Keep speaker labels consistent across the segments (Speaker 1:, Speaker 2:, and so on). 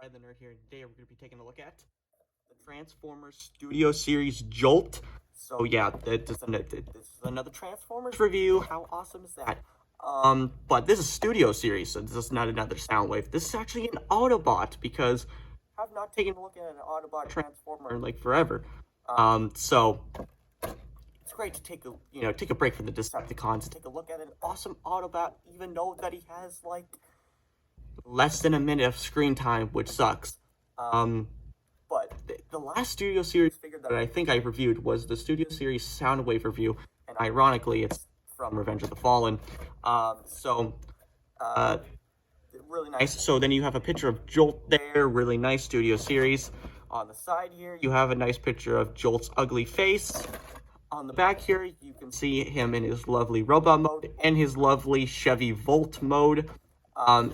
Speaker 1: Brad the Nerd here. Today we're going to be taking a look at the Transformers Studio Series Jolt. So yeah, this is another Transformers review. How awesome is that? But this is Studio Series, so this is not another Soundwave. This is actually an Autobot because I have not taken a look at an Autobot Transformer in like forever. So it's great to take a break from the Decepticons and take a look at an awesome Autobot, even though that he has like less than a minute of screen time, which sucks. But the last Studio Series figure that I think I reviewed was the Studio Series Soundwave review, and ironically, it's from Revenge of the Fallen. Really nice. So then you have a picture of Jolt there, really nice Studio Series. On the side here, you have a nice picture of Jolt's ugly face. On the back here, you can see him in his lovely Robo Mode and his lovely Chevy Volt mode. And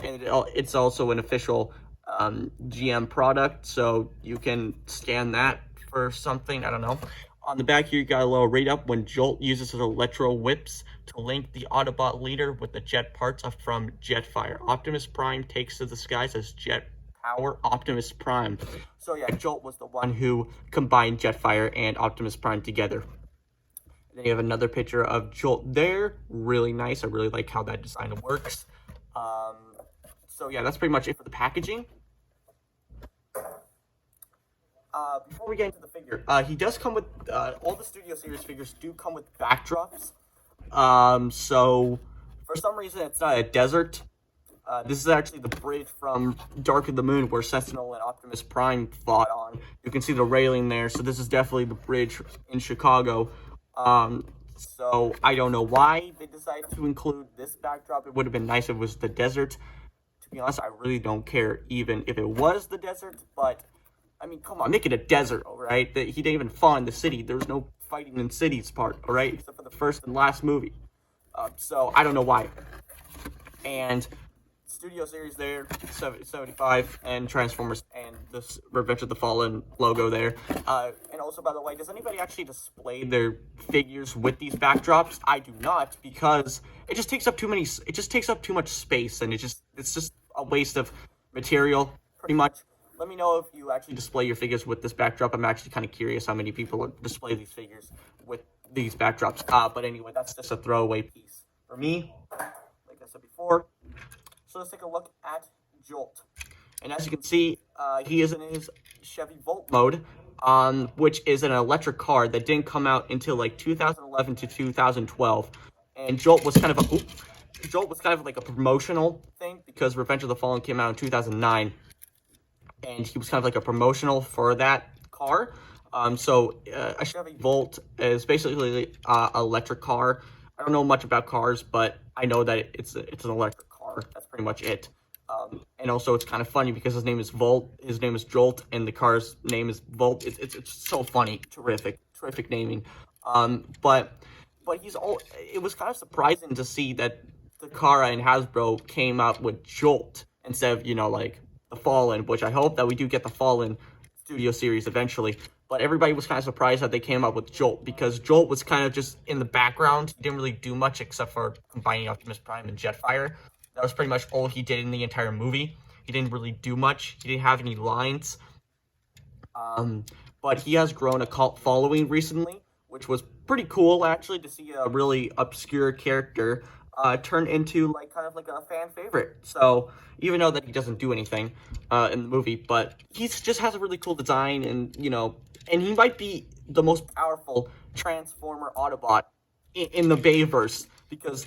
Speaker 1: it's also an official GM product, so you can scan that for something, I don't know. On the back here, you got a little read-up when Jolt uses his electro whips to link the Autobot leader with the jet parts from Jetfire. Optimus Prime takes to the skies as Jet Power Optimus Prime. So yeah, Jolt was the one who combined Jetfire and Optimus Prime together. And then you have another picture of Jolt there. Really nice. I really like how that design works. So yeah, that's pretty much it for the packaging. Before we get into the figure, he does come with, all the Studio Series figures do come with backdrops. So for some reason it's not a desert. This is actually the bridge from Dark of the Moon where Sentinel and Optimus Prime fought on. You can see the railing there, so this is definitely the bridge in Chicago. So I don't know why they decided to include this backdrop. It would have been nice if it was the desert. To be honest, I really don't care even if it was the desert, but I mean, come on, make it a desert, alright? He didn't even fall in the city. There was no fighting in cities part, alright? Except for the first and last movie. So I don't know why. And Studio Series there, 75, and Transformers, and this Revenge of the Fallen logo there. And also, by the way, does anybody actually display their figures with these backdrops? I do not, because it just takes up too much space, and it's just a waste of material, pretty much. Let me know if you actually display your figures with this backdrop. I'm actually kind of curious how many people display these figures with these backdrops. But anyway, that's just a throwaway piece for me, like I said before. So let's take a look at Jolt. And as you can see, he is in his Chevy Volt mode, which is an electric car that didn't come out until like 2011 to 2012. And Jolt was kind of like a promotional thing because Revenge of the Fallen came out in 2009. And he was kind of like a promotional for that car. So a Chevy Volt is basically an electric car. I don't know much about cars, but I know that it's an electric car. That's pretty much it. And also, it's kind of funny because his name is Volt, his name is Jolt, and the car's name is Volt. It's so funny, terrific naming. But it was kind of surprising to see that Takara and Hasbro came out with Jolt instead of like the Fallen, which I hope that we do get the Fallen Studio Series eventually. But everybody was kind of surprised that they came up with Jolt, because Jolt was kind of just in the background. He didn't really do much except for combining Optimus Prime and Jetfire. That was pretty much all he did in the entire movie. He didn't really do much. He didn't have any lines. But he has grown a cult following recently, which was pretty cool, actually, to see a really obscure character turn into kind of like a fan favorite. So even though that he doesn't do anything in the movie, but he just has a really cool design, and and he might be the most powerful Transformer Autobot in the Bayverse, because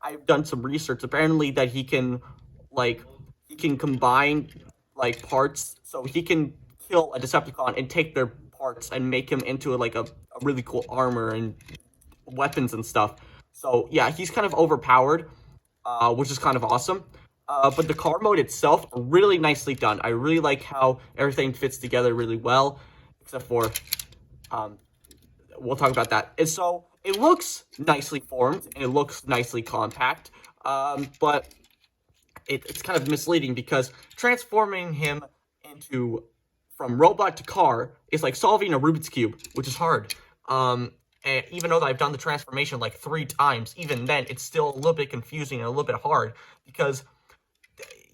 Speaker 1: I've done some research. Apparently that he can combine parts, so he can kill a Decepticon and take their parts and make him into a really cool armor and weapons and stuff. So yeah, he's kind of overpowered, which is kind of awesome. But the car mode itself, really nicely done. I really like how everything fits together really well, except for, we'll talk about that. And so it looks nicely formed, and it looks nicely compact, but it's kind of misleading, because transforming him from robot to car is like solving a Rubik's Cube, which is hard. And even though I've done the transformation 3 times, even then, it's still a little bit confusing and a little bit hard, because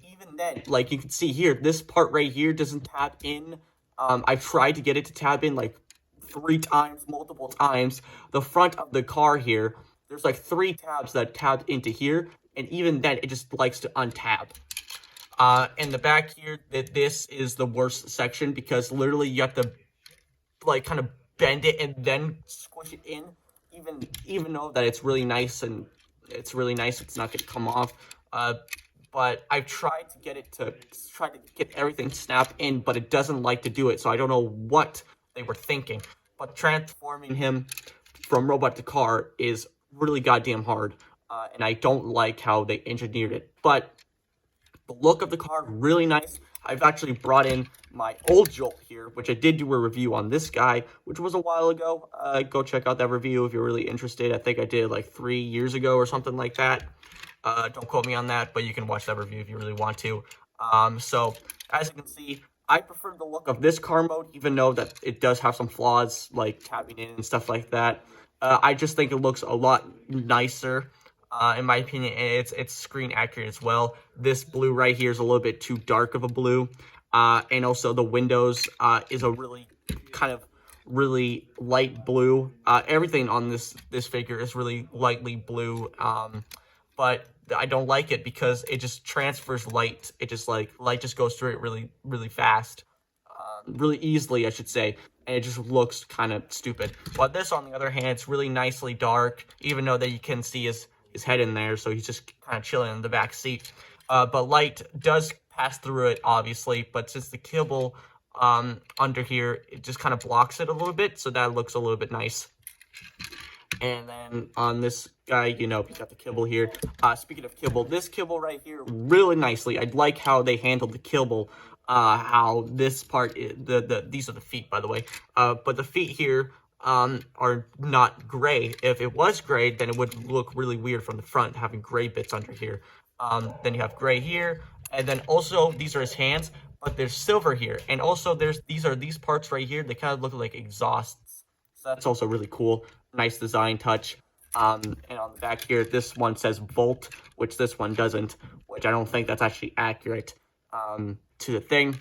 Speaker 1: even even then, like you can see here, this part right here doesn't tab in. I've tried to get it to tab in like 3 times, multiple times. The front of the car here, there's like 3 tabs that tab into here, and even then, it just likes to untab. In the back here, this is the worst section because literally you have to like kind of bend it and then squish it in. Even though that it's really nice and it's not going to come off. But I've tried to get it to get everything snap in, but it doesn't like to do it. So I don't know what they were thinking. But transforming him from robot to car is really goddamn hard, and I don't like how they engineered it. But the look of the car, really nice. I've actually brought in my old Jolt here, which I did do a review on this guy, which was a while ago. Go check out that review if you're really interested. I think I did like 3 years ago or something like that. Don't quote me on that, but you can watch that review if you really want to. So, as you can see, I prefer the look of this car mode, even though that it does have some flaws, like tapping in and stuff like that. I just think it looks a lot nicer. In my opinion, and it's screen accurate as well. This blue right here is a little bit too dark of a blue, and also the windows is a really light blue. Everything on this figure is really lightly blue, but I don't like it because it just transfers light. It just light just goes through it really fast. Really easily, I should say, and it just looks kind of stupid. But this, on the other hand, it's really nicely dark, even though that you can see his head in there, so he's just kind of chilling in the back seat. But light does pass through it, obviously, but since the kibble under here, it just kind of blocks it a little bit, so that looks a little bit nice. And then on this guy, you know, he's got the kibble here. Speaking of kibble, this kibble right here, really nicely. I like how they handled the kibble. How this part is, these are the feet, by the way. But the feet here are not gray. If it was gray, then it would look really weird from the front, having gray bits under here. Then you have gray here, and then also these are his hands, but there's silver here, and also these parts right here. They kind of look like exhausts, so that's also really cool. Nice design touch. And on the back here, this one says Volt, which this one doesn't, which I don't think that's actually accurate to the thing.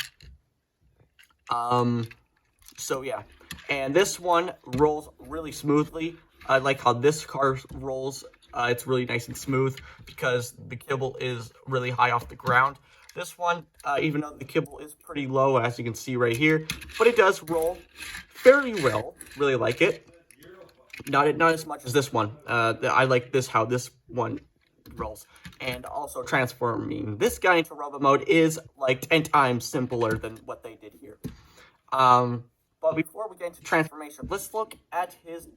Speaker 1: So yeah. And this one rolls really smoothly. I like how this car rolls. It's really nice and smooth because the kibble is really high off the ground. This one, even though the kibble is pretty low, as you can see right here, but it does roll fairly well. Really like it. Not as much as this one. I like how this one rolls. And also transforming this guy into Robo Mode is like 10 times simpler than what they did here. But before we get into transformation, let's look at his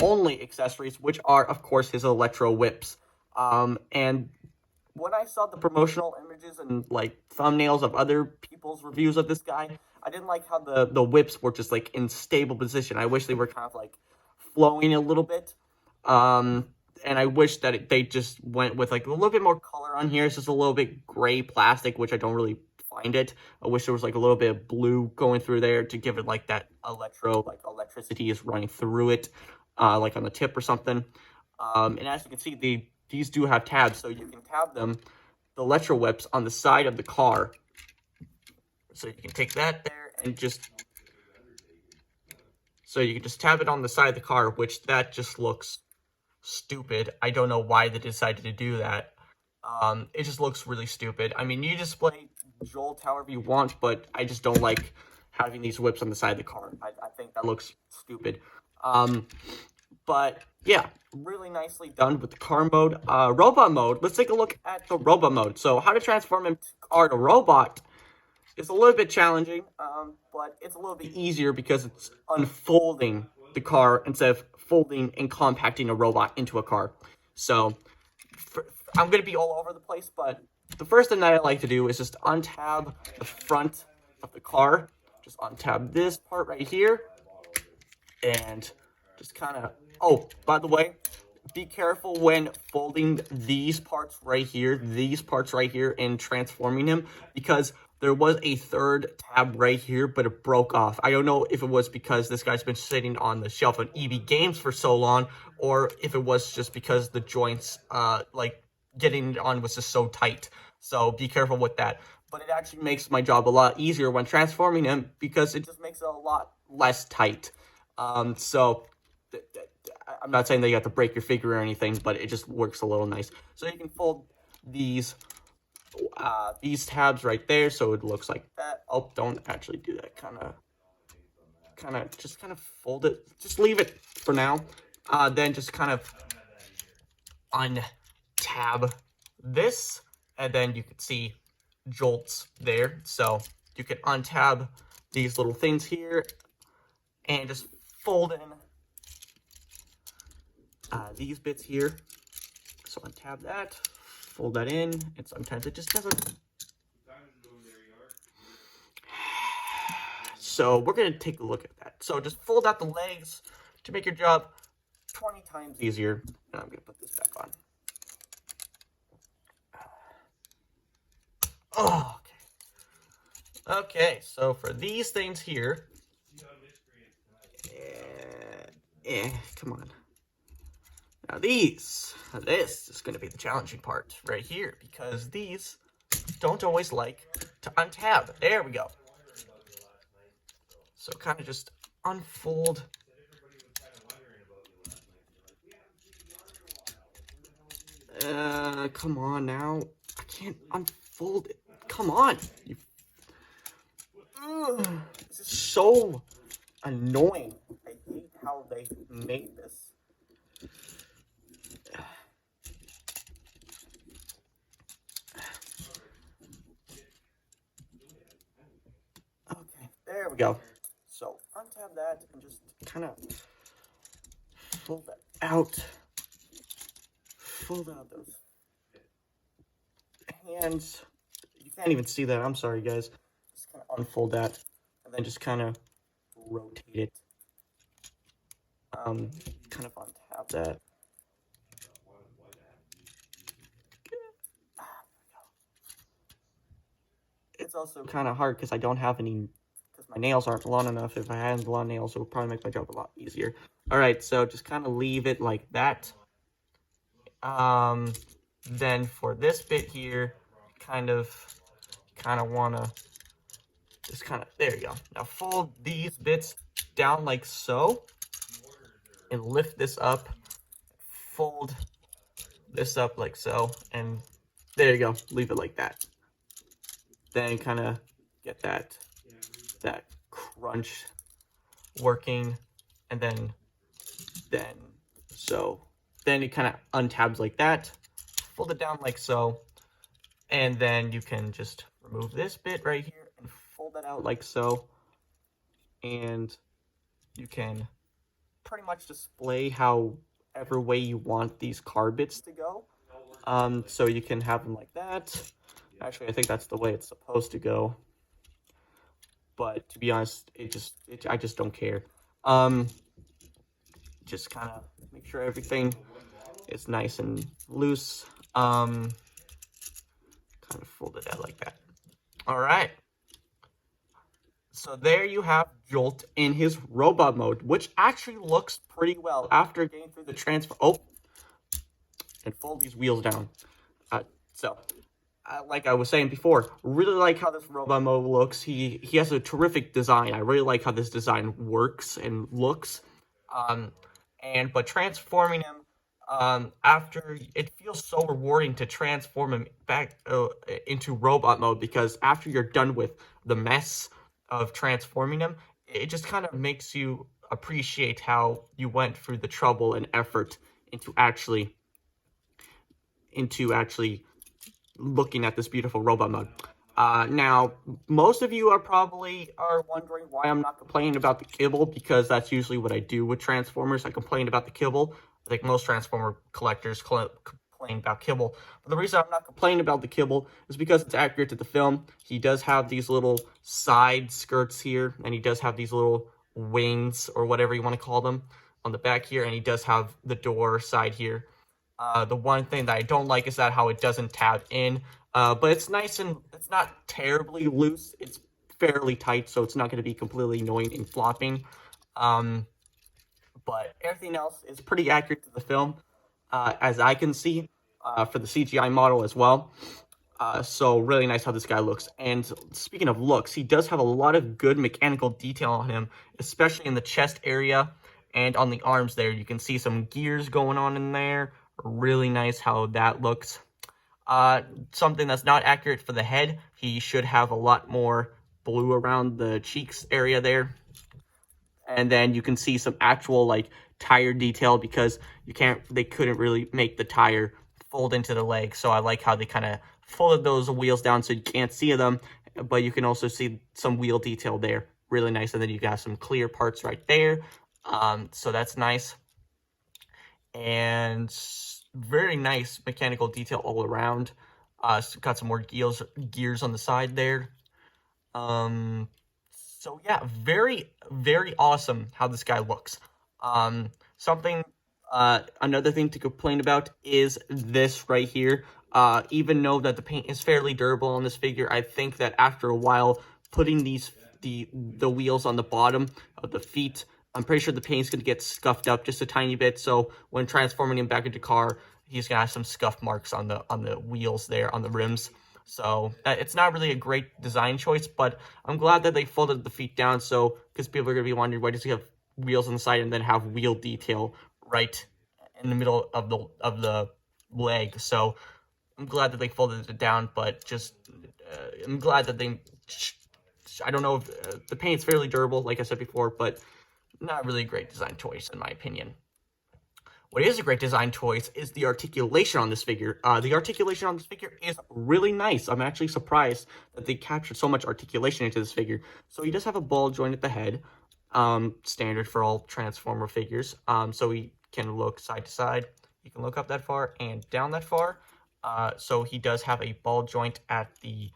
Speaker 1: only accessories, which are, of course, his electro whips. And when I saw the promotional images and like thumbnails of other people's reviews of this guy, I didn't like how the whips were just like in stable position. I wish they were kind of like flowing a little bit. And I wish that they just went with like a little bit more color on here. It's just a little bit gray plastic, which I don't really find it. I wish there was like a little bit of blue going through there to give it like that electricity is running through it, like on the tip or something. And as you can see, these do have tabs, so you can tab them, the electro whips, on the side of the car. So you can take that there and just tab it on the side of the car, which that just looks stupid. I don't know why they decided to do that. It just looks really stupid. I mean, you display Jolt however you want, but I just don't like having these whips on the side of the car. I think that looks stupid. But yeah, really nicely done with the car mode. Robot mode, let's take a look at the robot mode. So how to transform him car to robot is a little bit challenging, but it's a little bit easier because it's unfolding the car instead of folding and compacting a robot into a car. So I'm going to be all over the place, but the first thing that I like to do is just untab the front of the car. Just untab this part right here. And just kind of... Oh, by the way, be careful when folding these parts right here, and transforming him, because there was a third tab right here, but it broke off. I don't know if it was because this guy's been sitting on the shelf of EB Games for so long, or if it was just because the joints, like, getting it on was just so tight. So be careful with that. but it actually makes my job a lot easier when transforming him because it just makes it a lot less tight. So I'm not saying that you have to break your figure or anything, but it just works a little nice. So you can fold these tabs right there, so it looks like that. Oh, don't actually do that. Just kind of fold it. Just leave it for now. Then just kind of untab this, and then you can see Jolt's there. So you can untab these little things here and just fold in these bits here. So untab that, fold that in, and sometimes it just doesn't. So we're going to take a look at that. So just fold out the legs to make your job 20 times easier. And I'm going to put this back on. Oh, okay. Okay, so for these things here. Come on. Now this is going to be the challenging part right here, because these don't always like to untab. There we go. So kind of just unfold. Come on now. I can't unfold it. Come on. This is so annoying. I hate how they made this. Okay, there we go. So untab that and just kind of fold that out. Fold out those hands. You can't even see that. I'm sorry, guys. Just kind of unfold that and then just kind of rotate it. Kind of untap that. It's also kind of hard because I don't have any, because my nails aren't long enough. If I had long nails, it would probably make my job a lot easier. All right, so just kind of leave it like that. Then for this bit here, kind of want to just there you go. Now fold these bits down like so, and lift this up. Fold this up like so, and there you go. Leave it like that. Then kind of get that crunch working, and then you kind of untabs like that, fold it down like so, and then you can just remove this bit right here and fold that out like so, and you can pretty much display however way you want these car bits to go. So you can have them like that. Actually, I think that's the way it's supposed to go. But to be honest, I just don't care. Just kind of make sure everything is nice and loose. Kind of fold it out like that. All right. So there you have Jolt in his robot mode, which actually looks pretty well after getting through the transfer. Oh, and fold these wheels down. Like I was saying before, really like how this robot mode looks. He has a terrific design. I really like how this design works and looks. But transforming him, after, it feels so rewarding to transform him back into robot mode, because after you're done with the mess of transforming him, it just kind of makes you appreciate how you went through the trouble and effort into actually looking at this beautiful robot mode. Now, most of you are wondering why I'm not complaining about the kibble, because that's usually what I do with Transformers. I complain about the kibble. I think most Transformer collectors complain about kibble. But the reason I'm not complaining about the kibble is because it's accurate to the film. He does have these little side skirts here, and he does have these little wings, or whatever you want to call them, on the back here, and he does have the door side here. The one thing that I don't like is how it doesn't tab in, but it's nice and it's not terribly loose. It's fairly tight, so it's not going to be completely annoying and flopping. But everything else is pretty accurate to the film, as I can see, for the CGI model as well. So really nice how this guy looks. And speaking of looks, he does have a lot of good mechanical detail on him, especially in the chest area and on the arms there. You can see some gears going on in there. Really nice how that looks. Something that's not accurate for the head. He should have a lot more blue around the cheeks area there. And then you can see some actual like tire detail because they couldn't really make the tire fold into the leg. So I like how they kind of folded those wheels down so you can't see them, but you can also see some wheel detail there. Really nice. And then you got some clear parts right there. So that's nice. And very nice mechanical detail all around. Got some more gears on the side there. So yeah, very, very awesome how this guy looks. Another thing to complain about is this right here. Even though that the paint is fairly durable on this figure, I think that after a while, putting the wheels on the bottom of the feet, I'm pretty sure the paint's going to get scuffed up just a tiny bit. So when transforming him back into car, he's going to have some scuff marks on the wheels there, on the rims. So it's not really a great design choice, but I'm glad that they folded the feet down. So because people are going to be wondering, why does he have wheels on the side and then have wheel detail right in the middle of the leg? So I'm glad that they folded it down, but just I'm glad that I don't know if the paint's fairly durable, like I said before, but not really a great design choice in my opinion. What is a great design choice is the articulation on this figure. The articulation on this figure is really nice. I'm actually surprised that they captured so much articulation into this figure. So he does have a ball joint at the head, standard for all Transformer figures. So he can look side to side. He can look up that far and down that far. So he does have a ball joint at the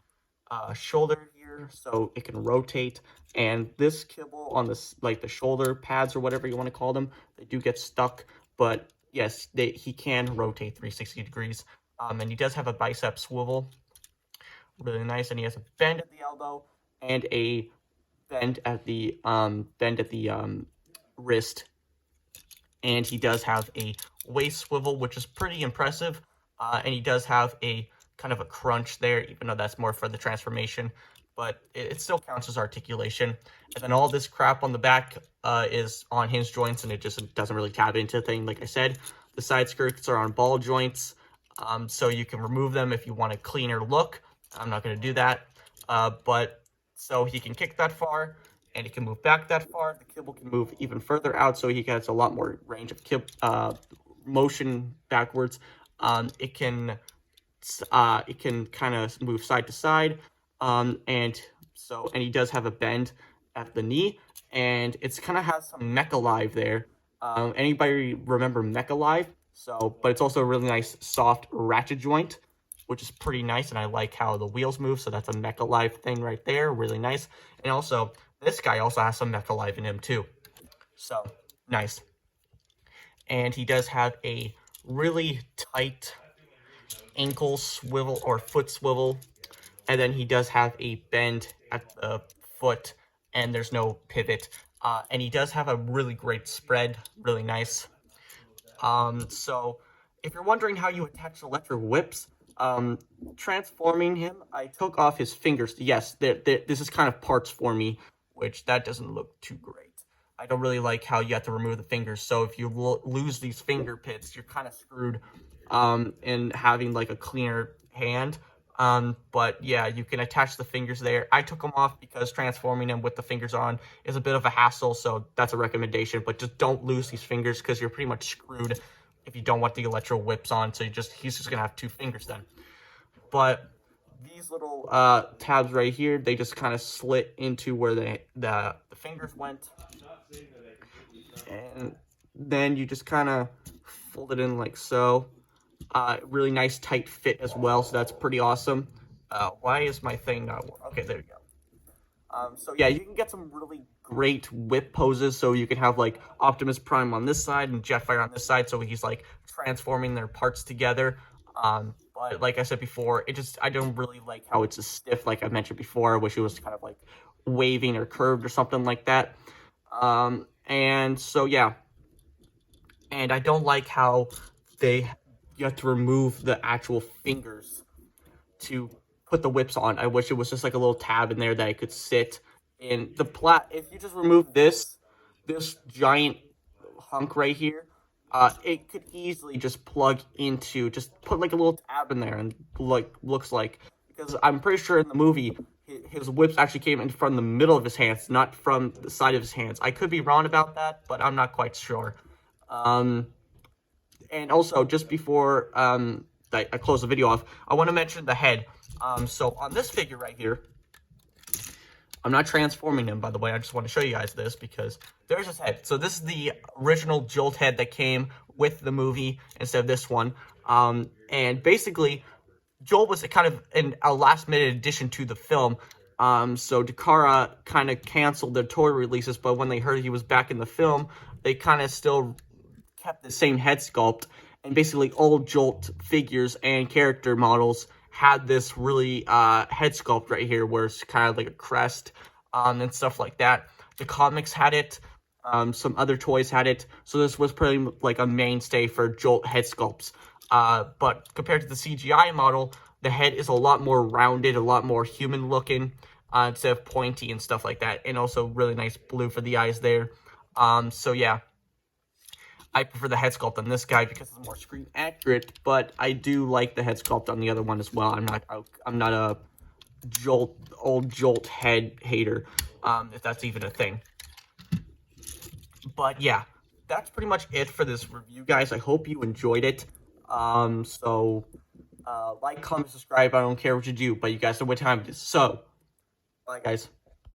Speaker 1: shoulder here, so it can rotate. And this kibble on this, like the shoulder pads or whatever you want to call them, they do get stuck. But yes, he can rotate 360 degrees. And he does have a bicep swivel. Really nice. And he has a bend at the elbow and a bend at the wrist. And he does have a waist swivel, which is pretty impressive. And he does have a kind of a crunch there, even though that's more for the transformation. But it still counts as articulation. And then all this crap on the back is on hinge joints, and it just doesn't really tap into the thing. Like I said, the side skirts are on ball joints, so you can remove them if you want a cleaner look. I'm not going to do that. But so he can kick that far, and he can move back that far. The kibble can move even further out, so he gets a lot more range of motion backwards. It can kind of move side to side. And he does have a bend at the knee, and it's kind of has some Mecha Live there. Anybody remember Mecha Live? But it's also a really nice soft ratchet joint, which is pretty nice, and I like how the wheels move. So that's a Mecha Live thing right there, really nice. And also, this guy also has some Mecha Live in him too, so nice. And he does have a really tight ankle swivel or foot swivel. And then he does have a bend at the foot, and there's no pivot. And he does have a really great spread, really nice. So if you're wondering how you attach electric whips, transforming him, I took off his fingers. Yes, this is kind of parts for me, which that doesn't look too great. I don't really like how you have to remove the fingers. So if you lose these finger pits, you're kind of screwed in having like a cleaner hand. But yeah, you can attach the fingers there. I took them off because transforming them with the fingers on is a bit of a hassle, so that's a recommendation. But just don't lose these fingers because you're pretty much screwed if you don't want the electro whips on. So he's just gonna have 2 fingers then. But these little tabs right here, they just kind of slit into where the fingers went, and then you just kind of fold it in like so. Really nice tight fit as well, so that's pretty awesome. Why is my thing not working? Okay, there you go. So yeah, you can get some really great whip poses. So you can have like Optimus Prime on this side and Jetfire on this side, so he's like transforming their parts together. But like I said before, I don't really like how it's a stiff, like I mentioned before. I wish it was kind of like waving or curved or something like that. And so yeah, and I don't like how you have to remove the actual fingers to put the whips on. I wish it was just like a little tab in there that I could sit in. If you just remove this giant hunk right here, it could easily just plug into, just put like a little tab in there and like looks like, because I'm pretty sure in the movie his whips actually came in from the middle of his hands, not from the side of his hands. I could be wrong about that, but I'm not quite sure. And also, just before I close the video off, I want to mention the head. So on this figure right here, I'm not transforming him, by the way. I just want to show you guys this because there's his head. So this is the original Jolt head that came with the movie instead of this one. And basically, Jolt was kind of a last-minute addition to the film. So Takara kind of canceled their toy releases, but when they heard he was back in the film, they kind of still kept the same head sculpt. And basically, all Jolt figures and character models had this really head sculpt right here, where it's kind of like a crest and stuff like that. The comics had it. Some other toys had it. So this was pretty like a mainstay for Jolt head sculpts. But compared to the CGI model, the head is a lot more rounded, a lot more human looking, instead of pointy and stuff like that. And also really nice blue for the eyes there. So yeah, I prefer the head sculpt on this guy because it's more screen accurate, but I do like the head sculpt on the other one as well. I'm not a old Jolt head hater, if that's even a thing. But yeah, that's pretty much it for this review, guys. I hope you enjoyed it. Like, comment, subscribe. I don't care what you do, but you guys know what time it is. So, bye, guys.